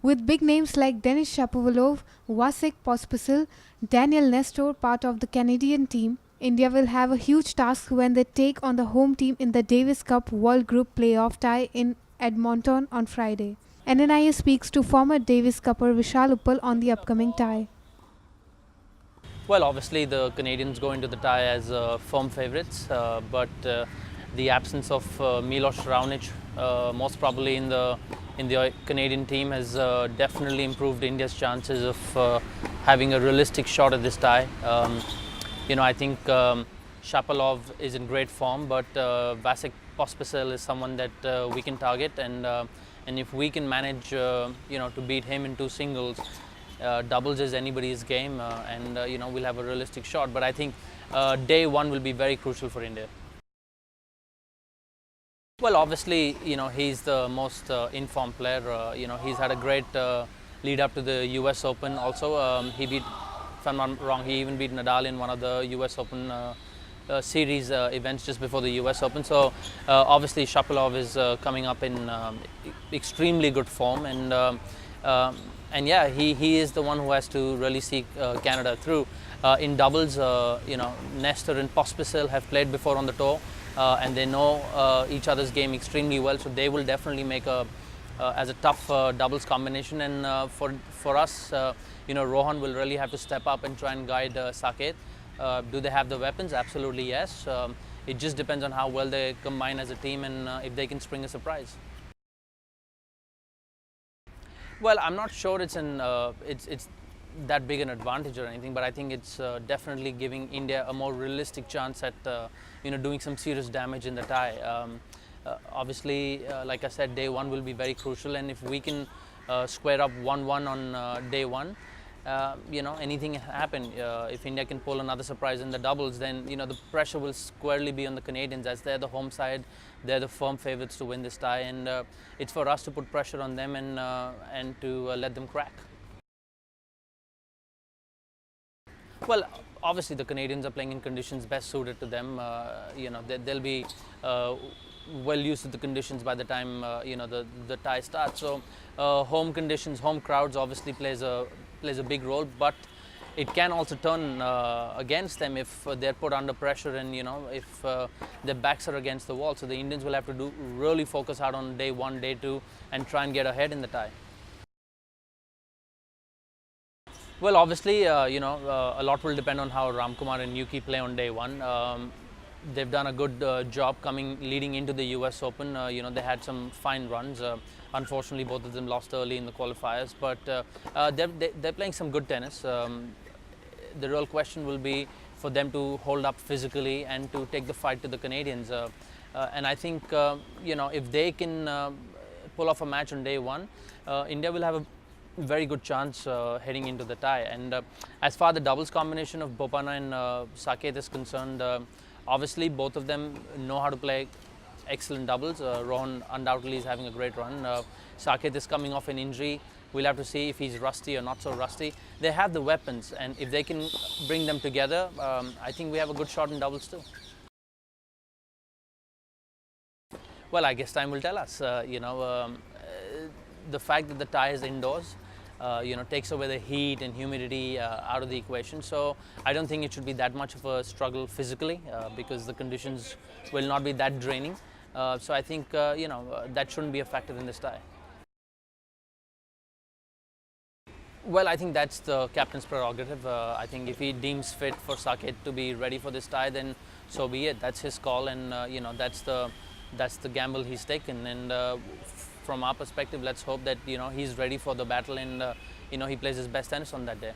With big names like Denis Shapovalov, Vasek Pospisil, Daniel Nestor part of the Canadian team, India will have a huge task when they take on the home team in the Davis Cup World Group playoff tie in Edmonton on Friday. NNIS speaks to former Davis Cupper Vishal Uppal on the upcoming tie. Well, obviously the Canadians go into the tie as firm favourites, but the absence of Milos Raonic, most probably in the Canadian team, has definitely improved India's chances of having a realistic shot at this tie. I think Shapovalov is in great form, but Vasek Pospisil is someone that we can target, and if we can manage, to beat him in two singles. Doubles is anybody's game, and we'll have a realistic shot. But I think day one will be very crucial for India. Well, obviously, he's the most informed player. He's had a great lead up to the U.S. Open. Also, he beat, if I'm not wrong, he even beat Nadal in one of the U.S. Open series events just before the U.S. Open. So obviously, Shapovalov is coming up in extremely good form, and yeah, he is the one who has to really see Canada through. In doubles, Nestor and Pospisil have played before on the tour, and they know each other's game extremely well. So they will definitely make as a tough doubles combination. And for us, Rohan will really have to step up and try and guide Saket. Do they have the weapons? Absolutely yes. It just depends on how well they combine as a team and if they can spring a surprise. Well, I'm not sure it's that big an advantage or anything, but I think it's definitely giving India a more realistic chance at doing some serious damage in the tie. Obviously, like I said, day one will be very crucial, and if we can square up 1-1 on day one, anything happen. If India can pull another surprise in the doubles, then the pressure will squarely be on the Canadians, as they're the home side, they're the firm favourites to win this tie, and it's for us to put pressure on them and to let them crack. Well, obviously the Canadians are playing in conditions best suited to them. They'll be well used to the conditions by the time the tie starts. So home conditions, home crowds obviously plays a big role, but it can also turn against them if they're put under pressure and if their backs are against the wall. So the Indians will have to really focus hard on day one, day two, and try and get ahead in the tie. Well, obviously, a lot will depend on how Ramkumar and Yuki play on day one. They've done a good job leading into the U.S. Open. They had some fine runs. Unfortunately, both of them lost early in the qualifiers, but they're playing some good tennis. The real question will be for them to hold up physically and to take the fight to the Canadians. And I think, if they can pull off a match on day one, India will have a very good chance heading into the tie. And as far as the doubles combination of Bopana and Saket is concerned, obviously both of them know how to play excellent doubles. Rohan undoubtedly is having a great run. Saket is coming off an injury. We'll have to see if he's rusty or not so rusty. They have the weapons, and if they can bring them together, I think we have a good shot in doubles too. Well, I guess time will tell us. The fact that the tie is indoors, takes away the heat and humidity out of the equation. So I don't think it should be that much of a struggle physically because the conditions will not be that draining. So I think, that shouldn't be a factor in this tie. Well, I think that's the captain's prerogative. I think if he deems fit for Saket to be ready for this tie, then so be it. That's his call, and that's the gamble he's taken. And from our perspective, let's hope that he's ready for the battle and he plays his best tennis on that day.